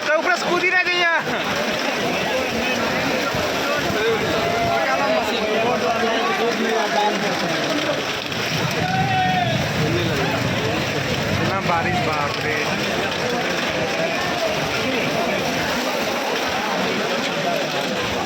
तो ऊपर कूदी रह गई बारिश बाप रे।